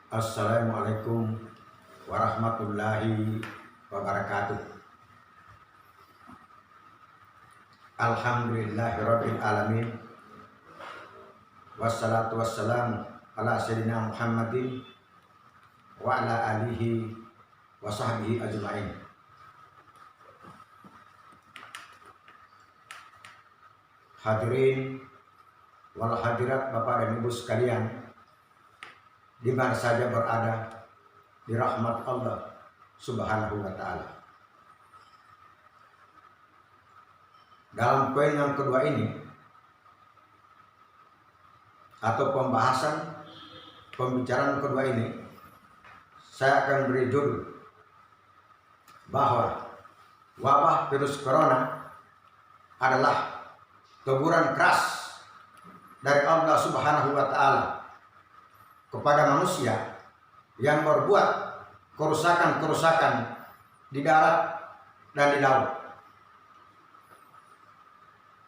Assalamualaikum warahmatullahi wabarakatuh. Alhamdulillahirabbil alamin. Wassalatu wassalamu ala sayyidina Muhammadin wa ala alihi wa sahbihi ajma'in. Hadirin wal hadirat, Bapak dan Ibu sekalian, di mana saja berada, di rahmat Allah Subhanahu wa Ta'ala. Dalam poin yang kedua ini, atau pembicaraan kedua ini, saya akan beri judul bahwa wabah virus corona adalah teguran keras dari Allah Subhanahu wa Ta'ala kepada manusia yang berbuat kerusakan-kerusakan di darat dan di laut.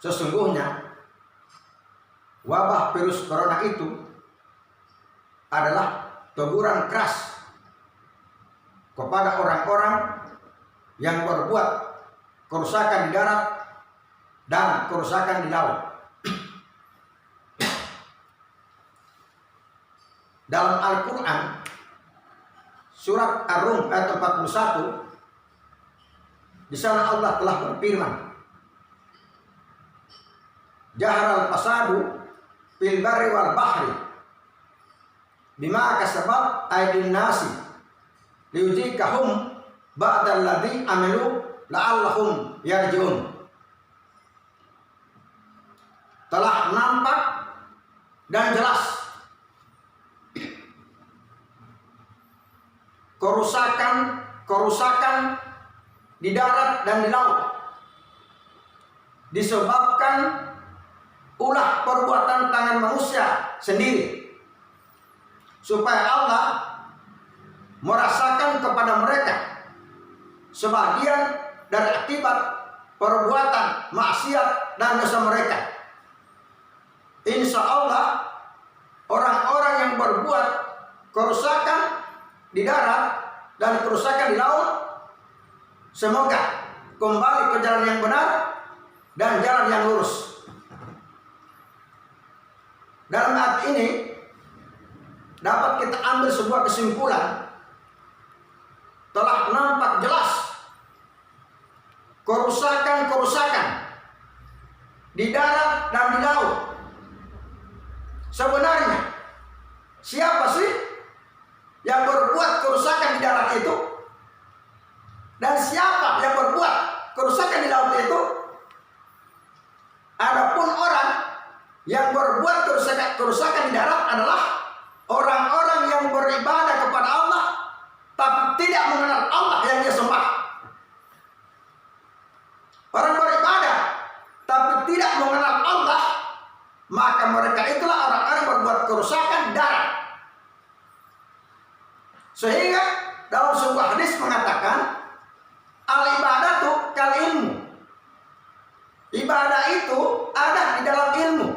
Sesungguhnya wabah virus corona itu adalah teguran keras kepada orang-orang yang berbuat kerusakan di darat dan kerusakan di laut. Dalam Al-Quran surat Ar-Rum ayat 41, di sana Allah telah berfirman, Jaharal fasadu fil barri wal bahri bima kasabat aydin nasi liyuziqahum ba'dal ladzi amilu la'allahum yarji'un. Telah nampak dan jelas kerusakan di darat dan di laut disebabkan ulah perbuatan tangan manusia sendiri, supaya Allah merasakan kepada mereka sebagian dari akibat perbuatan maksiat dan dosa mereka. Insya Allah orang-orang yang berbuat kerusakan di darat dan kerusakan di laut, semoga kembali ke jalan yang benar dan jalan yang lurus. Dalam ayat ini dapat kita ambil sebuah kesimpulan, telah nampak jelas kerusakan-kerusakan di darat dan di laut. Sebenarnya siapa sih yang berbuat kerusakan di darat itu, dan siapa yang berbuat kerusakan di laut itu? Adapun orang yang berbuat kerusakan di darat adalah orang-orang yang beribadah kepada Allah tapi tidak mengenal Allah yang dia sembah. Orang beribadah tapi tidak mengenal Allah, maka mereka itulah orang-orang berbuat kerusakan di darat. Sehingga dalam sebuah hadis mengatakan, al-ibadatu kal ilmu. Ibadah itu ada di dalam ilmu.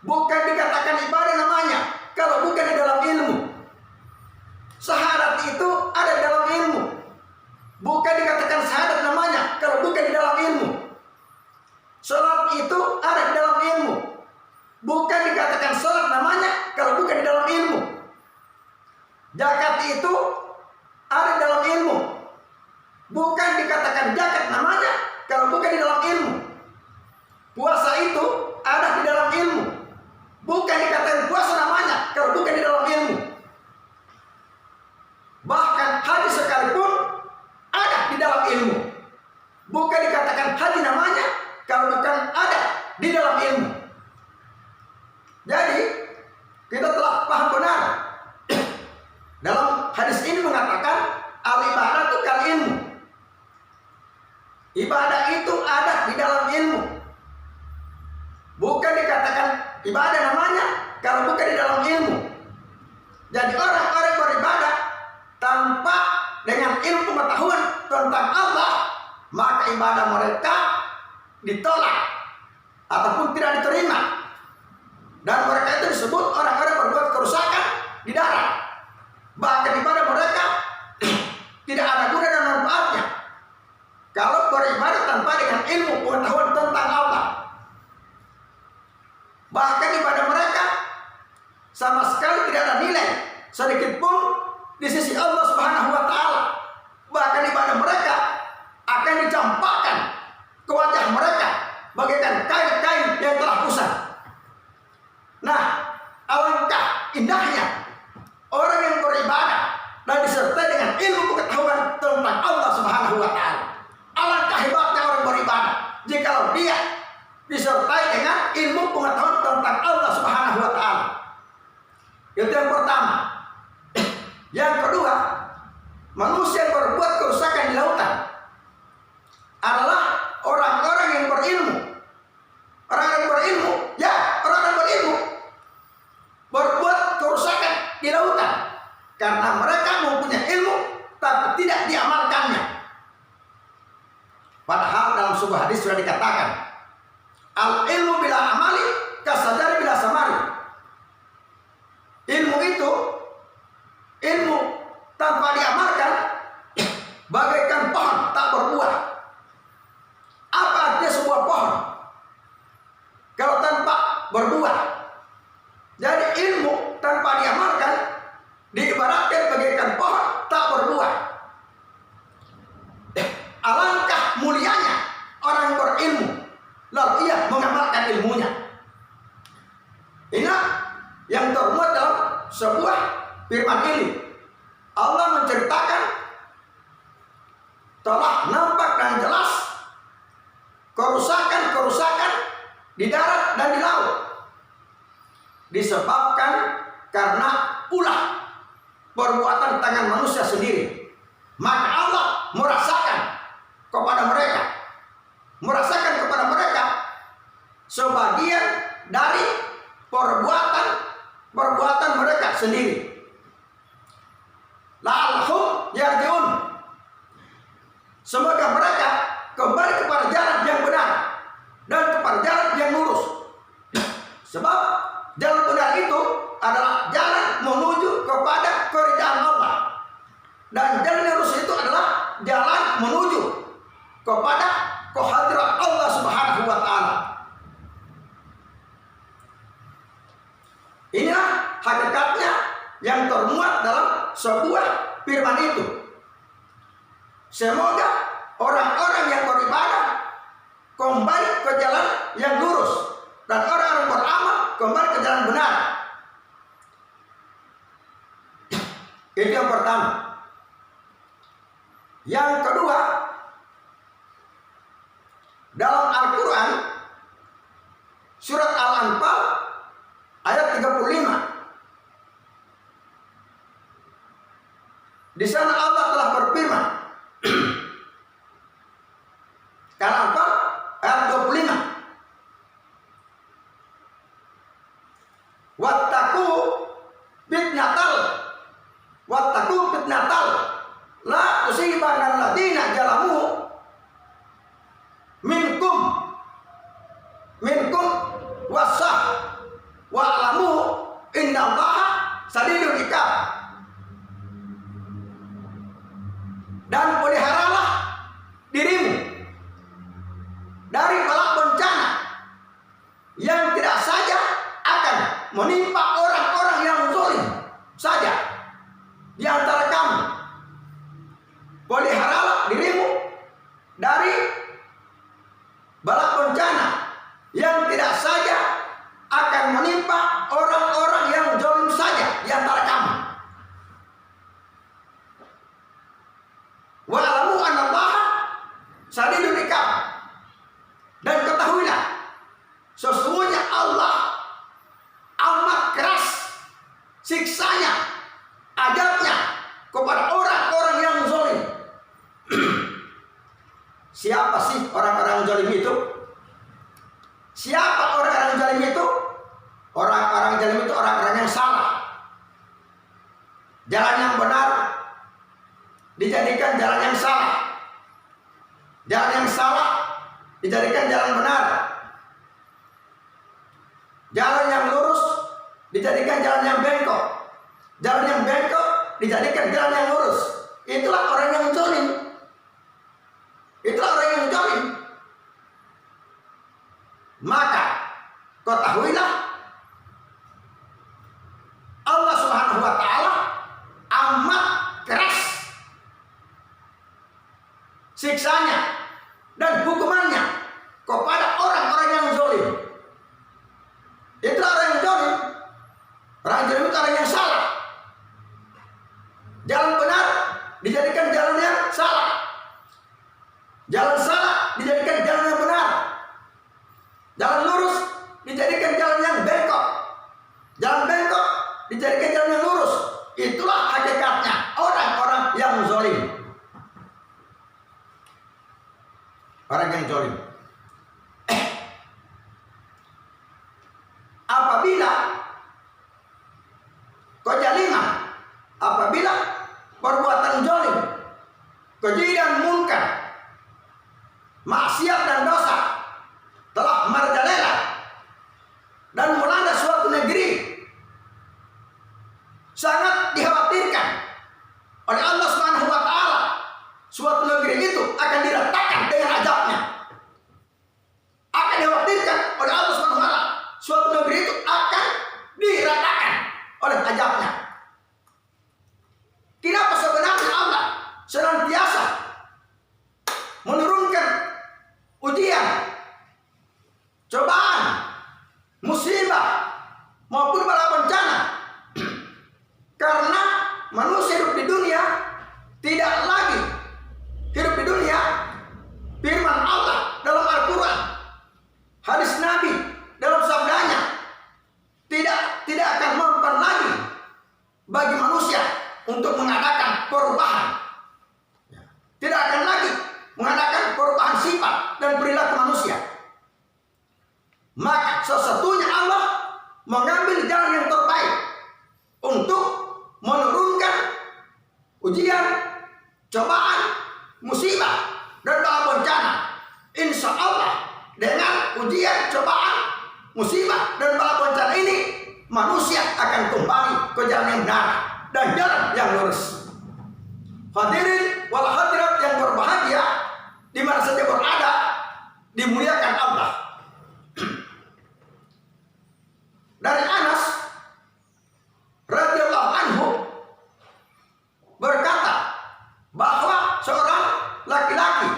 Bukan dikatakan ibadah namanya kalau bukan di dalam ilmu. Syahadat itu ada di dalam ilmu. Bukan dikatakan syahadat namanya kalau bukan di dalam ilmu. Salat itu ada di dalam ilmu. Bukan dikatakan salat namanya kalau bukan di dalam ilmu. Zakat itu ada dalam ilmu. Bukan dikatakan zakat namanya kalau bukan di dalam ilmu. Puasa itu ada di dalam ilmu. Bukan dikatakan puasa namanya kalau bukan di dalam ilmu. Bahkan haji sekalipun ada di dalam ilmu. Bukan dikatakan haji namanya kalau bukan ada di dalam ilmu. Jadi kita telah paham benar. Dalam hadis ini mengatakan al-ibadatu kal ilmu. Ibadah itu ada di dalam ilmu. Bukan dikatakan ibadah namanya kalau bukan di dalam ilmu. Jadi orang-orang beribadah tanpa dengan ilmu pengetahuan tentang Allah, maka ibadah mereka ditolak ataupun tidak diterima. Dan mereka itu disebut orang-orang berbuat kerusakan di darat. pengetahuan tentang Allah. Bahkan ibadah mereka sama sekali tidak ada nilai sedikit pun di sisi Allah Subhanahu wa taala. Bahkan ibadah mereka akan dicampakkan ke wajah mereka bagaikan kain-kain yang telah usang. Nah, alangkah indahnya orang yang beribadah dan disertai dengan ilmu pengetahuan tentang Allah Subhanahu wa taala. Alangkah hebatnya orang beribadah jikalau dia disertai dengan ilmu pengetahuan tentang Allah Subhanahu wa taala. Itu yang pertama. Yang kedua, manusia yang berbuat kerusakan di lautan adalah orang-orang yang berilmu. Orang yang berilmu, ya, orang yang berilmu berbuat kerusakan di lautan karena mereka mempunyai ilmu tapi tidak diamalkannya. Padahal dalam sebuah hadis sudah dikatakan, al ilmu bila amali kasajari bila samari. Ilmu itu, ilmu tanpa diamalkan bagaikan pohon tak berbuah. Apa artinya sebuah pohon kalau tanpa berbuah? Jadi ilmu tanpa diamalkan diibaratkan bagaikan pohon tak berbuah. Alangkah mulianya orang yang berilmu lalu ia mengamalkan ilmunya. Ini yang termuat dalam sebuah firman ini. Allah menceritakan telah nampak dan jelas kerusakan-kerusakan di darat dan di laut disebabkan karena ulah perbuatan tangan manusia sendiri. Maka Allah merasakan kepada mereka sebagian dari perbuatan mereka sendiri. La'allahum yarji'un. Semoga mereka kembali kepada jalan yang benar dan kepada jalan yang lurus. Sebab jalan benar itu adalah jalan menuju kepada keridhaan Allah, dan jalan yang lurus itu adalah jalan menuju kepada kehadiran Allah Subhanahu wa taala. Inilah hakikatnya yang termuat dalam sebuah firman itu. Semoga orang-orang yang beribadah kembali ke jalan yang lurus dan orang-orang beramal kembali ke jalan benar. Itu yang pertama. Yang kedua, dalam Al-Quran surat Al-Anfal ayat 35. Di sana Allah telah berfirman. Al-Anfal ayat 25. Wattaqu fitnatal la tusibanna alladziina zalamu minkum wasah wa'lamu innallaha sadidul iqab. Dan peliharalah dirimu dari bala bencana yang tidak saja akan menimpa orang-orang yang zalim saja di antara kamu. Peliharalah dirimu dari bala bencana yang tidak saja akan menimpa orang-orang yang zalim saja di antara kamu. Wa'lamu annallaha sadidul iqab. Dan ketahuilah sesungguhnya Allah amat keras siksanya, adabnya kepada orang-orang yang zalim. Siapa sih orang-orang zalim itu? Siapa orang-orang zalim itu? Orang-orang zalim itu orang-orang yang salah. Jalan yang benar dijadikan jalan yang salah. Jalan yang salah dijadikan jalan benar. Jalan yang lurus dijadikan jalan yang bengkok. Jalan yang bengkok dijadikan jalan yang lurus. Itulah orang yang zalim. Itulah orang yang zalim. ketahuilah Allah Subhanahu wa taala amat keras siksanya dan hukumannya kepada orang-orang yang zalim. Itu orang yang zalim. Orang zalim itu orang yang salah. Jalan benar dijadikan jalan yang salah. Jalan salah dijadikan jalan yang benar. Jalan lurus dijadikan jalan yang bengkok. Jalan bengkok dijadikan jalan yang lurus. Itulah hakikatnya orang-orang yang zalim. Orang yang zalim. Apabila kezaliman, apabila perbuatan zalim, keji dan munkar, maksiat dan dosa telah merajalela dan melanda suatu negeri, sangat dikhawatirkan oleh Allah Subhanahu wa taala suatu negeri itu akan diratakan dengan azabnya. Akan dikhawatirkan oleh Allah Subhanahu wa taala suatu negeri itu akan diratakan oleh azabnya. Kenapa sebenarnya Allah senantiasa menurunkan ujian, cobaan, musibah maupun bala bencana? Karena manusia hidup di dunia tidak lagi hidup di dunia. Firman Allah dalam Al-Quran, hadis Nabi dalam sabdanya, tidak akan mempan lagi bagi manusia untuk mengadakan perubahan. Tidak akan lagi mengadakan perubahan sifat dan perilaku manusia. Maka sesungguhnya Allah mengambil jalan yang terbaik untuk menurunkan ujian, cobaan, musibah, dan bala bencana. Insya Allah dengan ujian, cobaan, musibah, dan bala bencana ini manusia akan kembali ke jalan yang benar dan jalan yang lurus. Hadirin wal hadirat yang berbahagia, di mana saja berada, dimuliakan Allah. Dari Anas radhiyallahu anhu berkata bahwa seorang laki-laki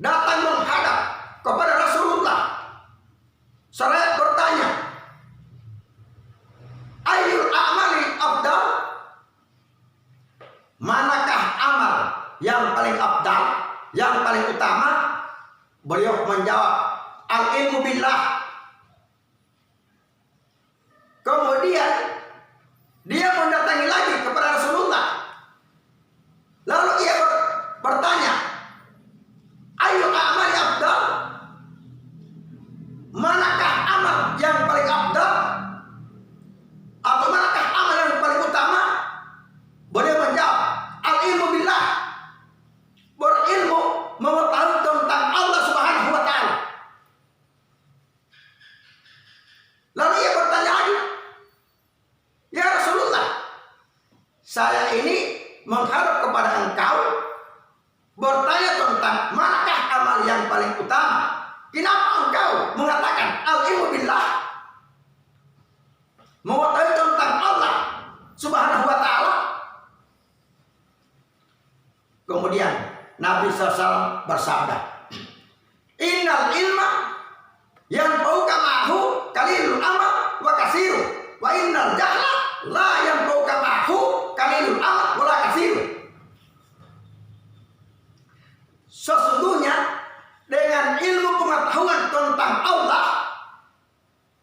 datang menghadap kepada Rasulullah. Seraya bertanya, ayyul a'mali afdal? Manakah amal yang paling afdal, yang paling utama? Beliau menjawab, al-ilmu billah. Kemudian dia mendatangi lagi kepada Rasulullah. Lalu ia bertanya, ayyul a'mali afdal? Manakah amal yang paling afdal? Atau manakah amal yang paling utama? Beliau menjawab, al-ilmu billah. Berilmu, mengetahui tentang Allah Subhanahu wa taala. Lalu ia bertanya lagi, ya Rasulullah, saya ini menghadap kepada engkau bertanya tentang manakah amal yang paling utama. Kenapa engkau mengatakan al-ilmu billah? Mengetahui tentang Allah Subhanahu wa taala. Kemudian Nabi SAW bersabda, innal ilma yang fauqa ma'hu qalilul amal wa katsiru, wa innal jahla la yang fauqa ma'hu qalilul amal wa la katsiru. Sesungguhnya dengan ilmu pengetahuan tentang Allah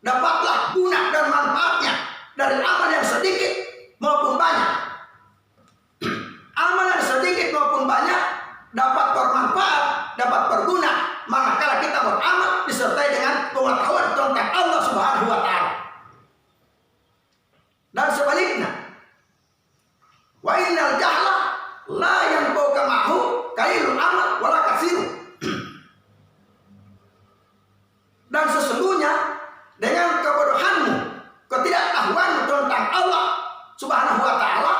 dapatlah guna dan manfaatnya dari amal yang sedikit maupun banyak. Amal yang sedikit maupun banyak dapat bermanfaat, dapat berguna manakala kita beramal disertai dengan pengetahuan tentang Allah Subhanahu wa taala. Dan sebaliknya, wa innal jahla la yanfa'uka ma'hu qalilul amal wa la katsiru. Dan sesungguhnya dengan kebodohanmu, ketidaktahuanmu tentang Allah Subhanahu wa taala,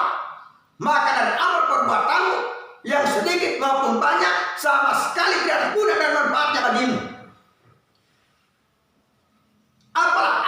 maka dari amal perbuatanmu yang sedikit maupun banyak sama sekali tidak ada guna dan manfaatnya bagimu. Apalagi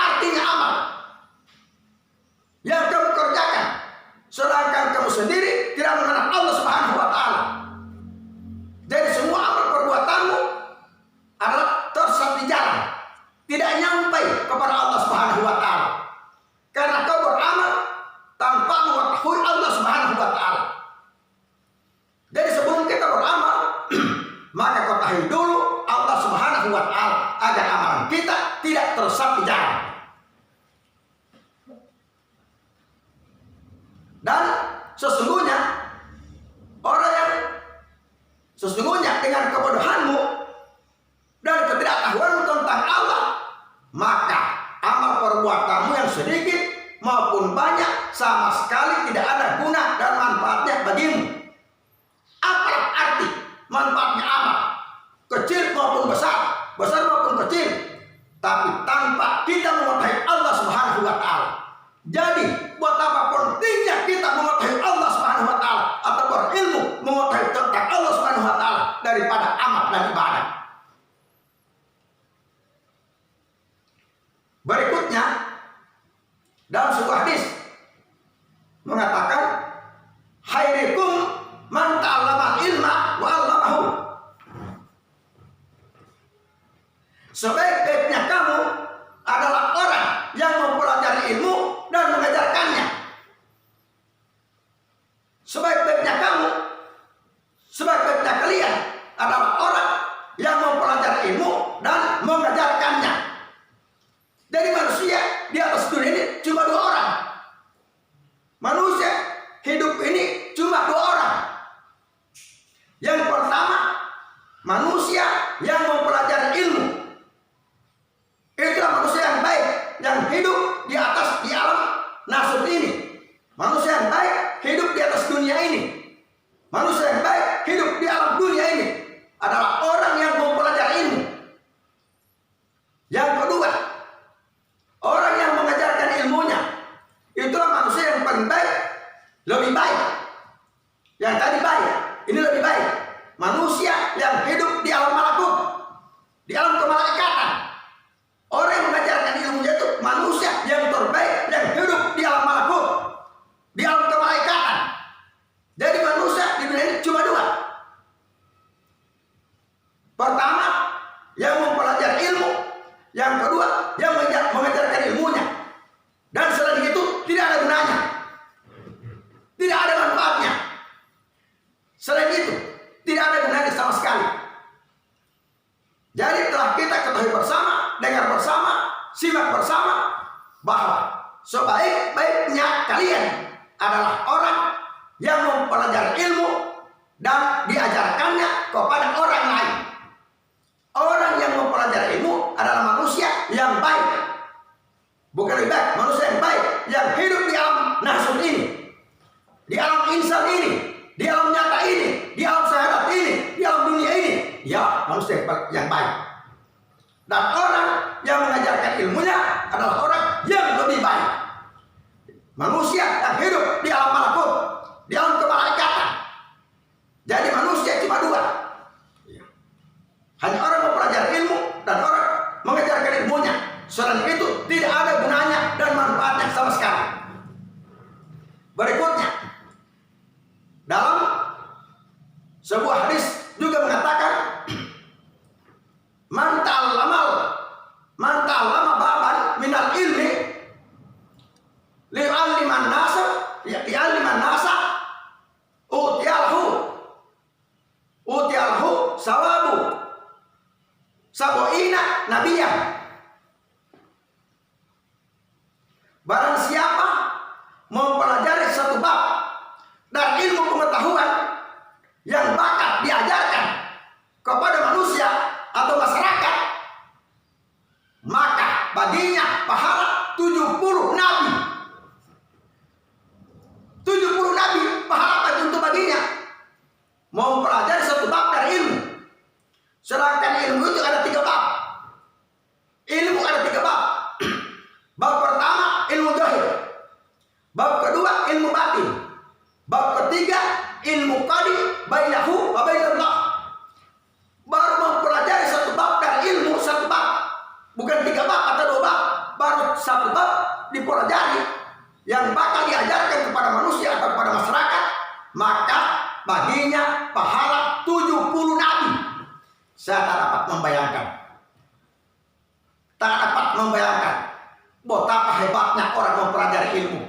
Sesungguhnya dengan kebodohanmu dan ketidaktahuanmu tentang Allah, maka amal perbuatanmu yang sedikit maupun banyak sama sekali tidak ada guna dan manfaatnya bagimu. Apa arti manfaatnya amal? Kecil maupun besar, besar maupun kecil, tapi tanpa kita mengetahui Allah Subhanahu wa Ta'ala. Jadi, buat apa pentingnya kita mengetahui Allah Subhanahu wa Ta'ala atau berilmu mengetahui tentang Allah Subhanahu wa Ta'ala daripada amal dan ibadah. Berikutnya, dalam sebuah hadis mengatakan, "Khairukum man ta'allama ilma wa 'allamahu." Sebaik-baiknya kamu adalah orang yang mempelajari ilmu dan mengajarkannya. Sebaik-baiknya kamu, sebaik-baiknya kalian adalah orang yang mempelajari ilmu dan mengajarkannya. Dari manusia di atas dunia ini cuma 2 orang. Manusia hidup ini cuma 2 orang. Yang pertama, manusia yang mempelajari ilmu. Itulah manusia yang baik, yang hidup di alam nasib ini. Manusia yang baik hidup di atas dunia ini. Manusia yang baik hidup di alam dunia ini adalah orang yang mempelajari ilmu. Yang kedua, orang yang mengajarkan ilmunya. Itulah manusia yang paling baik, lebih baik. Yang tadi baik, ini lebih baik. Manusia yang hidup di alam malakut, di alam kemalaikatan. Orang yang mengajarkan ilmunya itu manusia yang terbaik, yang hidup di alam malakut, di alam kemalaikatan. Jadi manusia di dunia ini cuma 2. Pertama, yang mempelajari ilmu. Yang kedua, yang mengajarkan ilmunya. Dan selain itu tidak ada gunanya, tidak ada manfaatnya. Selain itu tidak ada gunanya sama sekali. Jadi telah kita ketahui bersama, dengar bersama, simak bersama bahwa sebaik-baiknya kalian adalah orang yang mempelajari ilmu dan diajarkannya kepada orang lain. Orang yang mempelajari ilmu adalah manusia yang baik. Bukan lebih baik, manusia yang baik, yang hidup di alam nasib ini, di alam insan ini, di alam nyata ini, di alam syahadat ini, di alam dunia ini. Ya, manusia yang baik. Dan orang yang mengajarkan ilmunya adalah orang yang lebih baik. Manusia yang hidup di alam malakut, di alam kemalaikatan. Jadi manusia cuma 2. Hanya orang mempelajari ilmu dan orang mengajarkan ilmunya. Selain itu tidak ada gunanya dan manfaatnya sama sekali. Berikutnya, dalam sebuah hadis juga mengatakan, man ta'allama baban minal ilmi li'alliman nasa utialhu sawabu sabu'ina nabiyah. Barang siapa mempelajari satu bab dan ilmu pengetahuan yang bakal diajarkan kepada manusia atau masyarakat, maka baginya pahala 70 nabi. 70 nabi pahala untuk baginya mempelajari satu bab dari ilmu. Sedangkan ilmu itu ada 3 bab. Ilmu ada 3 bab. Bab pertama ilmu zahir. Bab kedua ilmu batin. Bab ketiga ilmu qadi bainahu wa bainallah. Baru mempelajari satu bab dari ilmu satu bab. Bukan 3 bab atau 2 bab. Baru satu bab dipelajari yang bakal diajarkan kepada manusia atau kepada masyarakat, maka baginya pahala 70 nabi. Saya tak dapat membayangkan betapa hebatnya orang mempelajari ilmu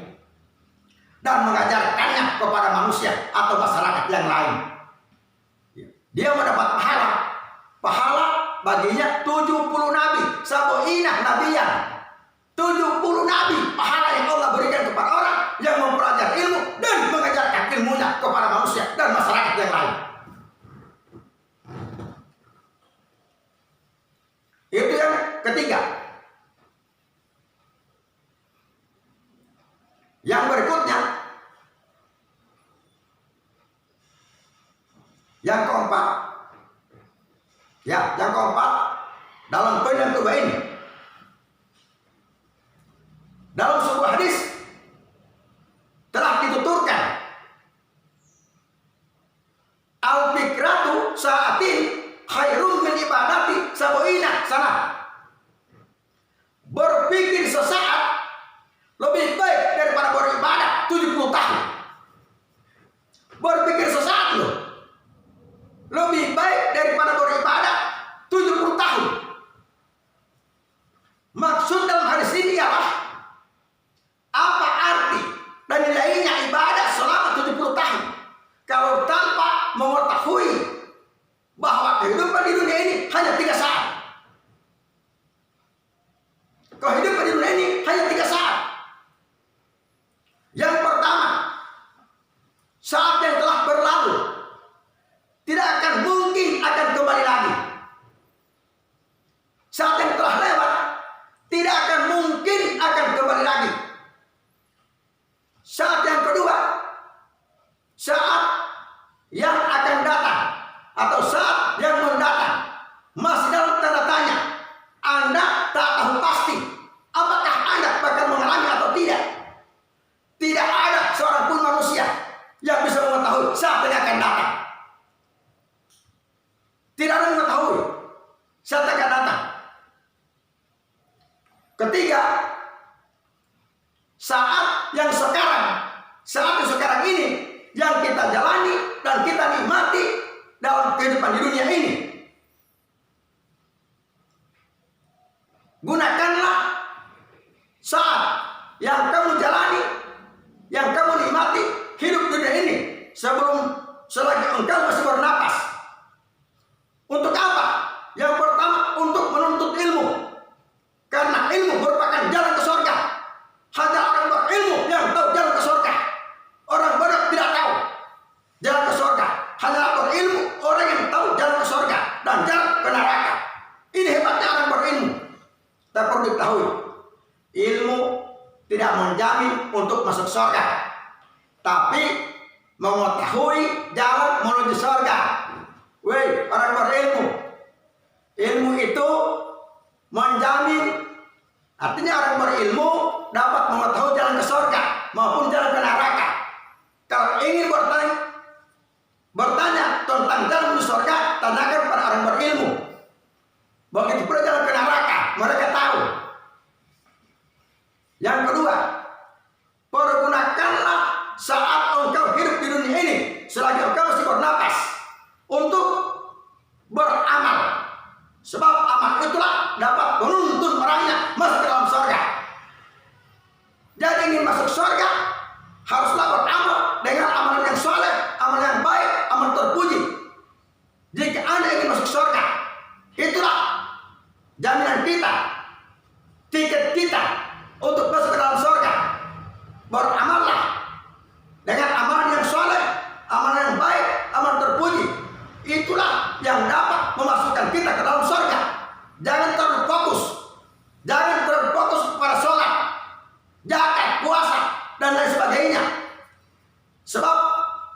dan mengajarkannya kepada manusia atau masyarakat yang lain. Dia mendapat pahala baginya 70 nabi, sabu'ina nabiyan. 70 nabi pahala yang Allah berikan kepada orang yang mempelajari ilmu dan mengajarkan Yang keempat, dalam poin yang kedua ini, dalam sebuah hadis telah dituturkan al-fikratu sa'atin khairun min ibadati sabuina sana. Berpikir sesaat lebih baik daripada beribadah 70 tahun. Berpikir sesaat loh lebih baik daripada beribadah 70 tahun. Maksud dalam hadis ini ialah apa arti dan nilainya ibadah selama 70 tahun kalau tanpa mengetahui bahwa kehidupan di dunia ini hanya 3 saat. Kehidupan di dunia ini hanya 3 saat. Yang pertama, saat yang telah berlalu tidak akan mungkin akan kembali lagi. Saat yang telah lewat tidak akan mungkin akan kembali lagi. Saat yang kedua, saat yang akan datang atau saat yang mendatang masih dalam tanda tanya. Anda tak tahu pasti apakah Anda bakal mengalami atau tidak. Tidak ada seorang pun manusia yang bisa mengetahui saat yang akan datang. Tidak ada yang mengetahui saat yang akan datang. Ketiga, saat yang sekarang ini yang kita jalani dan kita nikmati dalam kehidupan di dunia ini. Gunakanlah saat yang kamu jalani, yang kamu nikmati hidup dunia ini selagi engkau masih bernapas. Untuk apa? Yang pertama, untuk menuntut ilmu. Karena ilmu merupakan jalan ke surga. Hanya orang berilmu yang tahu jalan ke surga. Orang bodoh tidak tahu jalan ke surga. Hanya berilmu orang yang tahu jalan ke surga dan jalan ke neraka. Ini hebatnya orang berilmu. Tapi perlu diketahui, ilmu tidak menjamin untuk masuk surga, tapi mengetahui jalan menuju surga. Woi, orang berilmu, ilmu itu menjamin. Artinya orang berilmu dapat mengetahui jalan ke surga maupun jalan ke neraka. Kalau ingin bertanya tentang jalan menuju surga, tanyakan pada orang berilmu. Begitu pula jalan ke neraka, mereka tahu. Yang kedua, pergunakanlah saat engkau hidup di dunia ini selagi engkau masih bernapas untuk beramal. Sebab amal itulah dapat menuntun orangnya masuk ke dalam surga. Jadi ingin masuk surga, haruslah beramal dengan amalan yang soleh, amal yang baik, amal terpuji. Jika Anda ingin masuk surga, itulah jaminan kita, tiket kita untuk masuk ke dalam surga. Beramallah dengan amalan yang soleh, amalan yang baik, amalan terpuji. Itulah yang dapat memasukkan kita ke dalam surga. Jangan terlalu fokus pada sholat, zakat, puasa, dan lain sebagainya. Sebab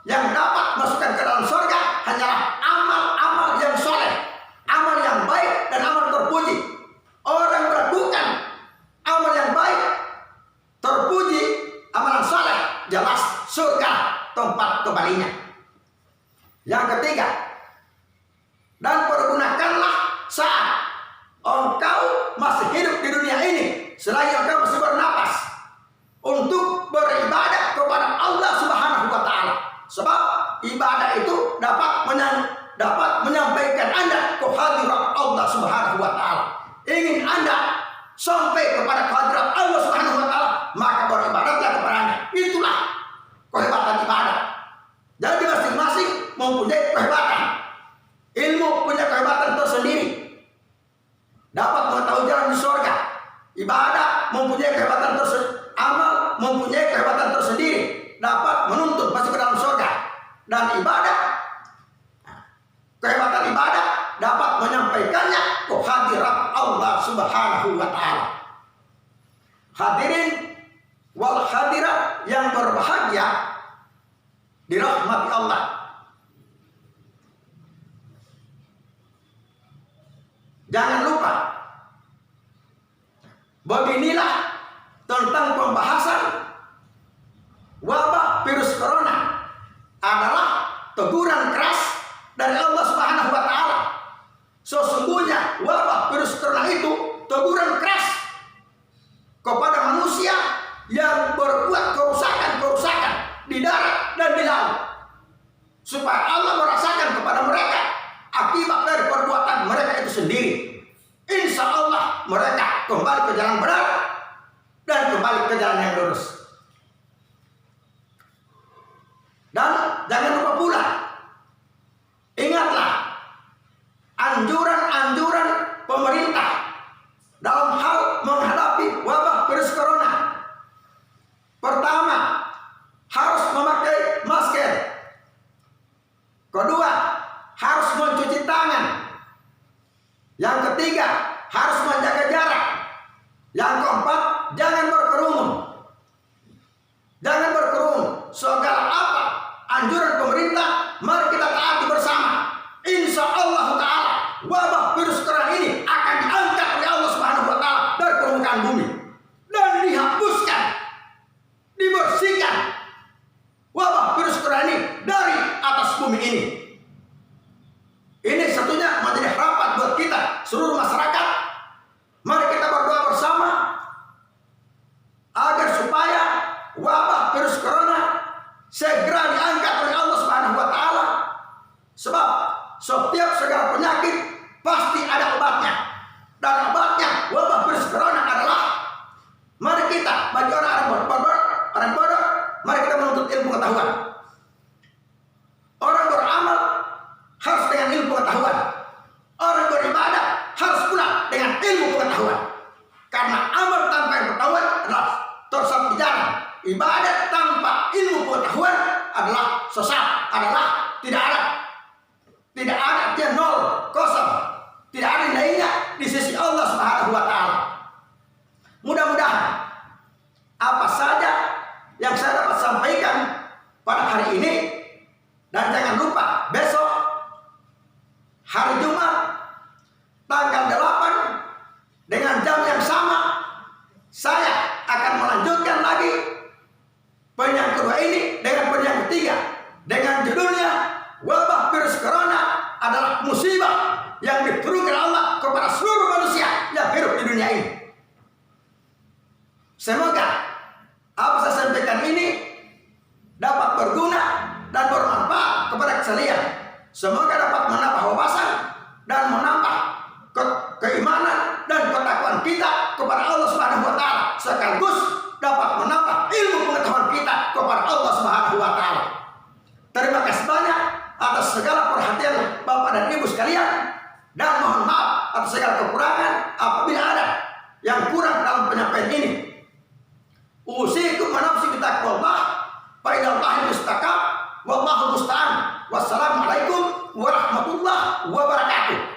yang dapat masukkan ke dalam surga hanyalah amal-amal yang soleh, amal yang baik, dan amal terpuji. Orang melakukan amal yang baik, terpuji, amalan soleh, jelas surga tempat kembalinya. Yang ketiga, dan pergunakanlah saat engkau masih hidup di dunia ini selagi engkau masih bernapas untuk beribadah kepada Allah Subhanahu wa Ta'ala. Sebab ibadah itu dapat menyampaikan Anda ke hadirat Allah Subhanahu wa Ta'ala. Ingin Anda sampai kepada hadirat Allah Subhanahu wa Ta'ala, maka beribadahlah kepadanya. Itulah kehebatan ibadah. Jadi masing-masing mempunyai kehebatan. Ilmu punya kehebatan tersendiri, dapat mengetahui jalan di surga. Ibadah mempunyai kehebatan tersendiri, amal mempunyai kehebatan tersendiri, dapat menuntut masuk ke dalam surga. Dan kehebatan ibadah dapat menyampaikannya ke hadirat Allah Subhanahu wa Ta'ala. Hadirin wal hadirat yang berbahagia dirahmati Allah. jangan lupa, beginilah tentang pembahasan wabah virus corona adalah teguran keras dari Allah Subhanahu wa taala. Sesungguhnya wabah virus corona itu teguran keras kepada manusia yang berbuat kerusakan-kerusakan di darat dan di laut, supaya Allah merasakan kepada mereka akibat dari perbuatan mereka itu sendiri. Insya Allah mereka kembali ke jalan benar dan kembali ke jalan yang lurus. Dan jangan lupa pula, ingatlah anjuran-anjuran pemerintah dalam hal menghadapi wabah virus corona. Pertama, harus memakai masker. Kedua, harus mencuci tangan. Yang ketiga, harus menjaga jarak. Yang keempat, jangan berkerumun. Jangan berkerumun. Segala apa anjuran pemerintah, mari kita taati bersama. Insya Allah Ta'ala, wabah virus corona ini akan diangkat oleh Allah Subhanahu wa Ta'ala dari permukaan bumi dan dihapuskan, dibersihkan wabah virus corona ini dari atas bumi ini. Ini satunya menjadi harapan buat kita seluruh masyarakat. Mari kita berdoa bersama agar supaya wabah virus corona segera diangkat oleh Allah Subhanahu wa Ta'ala. Sebab setiap segala penyakit pasti ada obatnya, dan obatnya wabah virus corona adalah, mari kita bagi orang bodoh, mari kita menuntut ilmu pengetahuan. Orang beramal harus dengan ilmu pengetahuan. Orang beribadah harus pula dengan ilmu pengetahuan. Karena amal tanpa ilmu pengetahuan adalah tersesat di jalan. Ibadat tanpa ilmu pengetahuan adalah sesat, adalah tidak ada. Tidak ada, dia nol, kosong. Tidak ada nilainya di sisi Allah Subhanahu wa Ta'ala. Mudah-mudahan apa saja yang saya dapat sampaikan pada hari ini, dan jangan lupa besok hari Jumat tanggal 8 dengan jam yang sama saya akan melanjutkan lagi poin yang kedua ini dengan poin yang ketiga dengan judulnya wabah virus corona adalah musibah yang diturunkan Allah kepada seluruh manusia yang hidup di dunia ini. Semoga apa saya sampaikan ini dapat berguna dan bermanfaat kepada sekalian. Semoga dapat menambah wawasan dan menambah keimanan dan ketakwaan kita kepada Allah Subhanahu wa Ta'ala, sekaligus dapat menambah ilmu pengetahuan kita kepada Allah Subhanahu wa Ta'ala. Terima kasih banyak atas segala perhatian Bapak dan Ibu sekalian, dan mohon maaf atas segala kekurangan apabila ada yang kurang dalam penyampaian ini. Usikum wa nafsi bitaqwallah fa ilallahi mustaqam wallahu musta'an. Wassalamualaikum warahmatullahi wabarakatuh.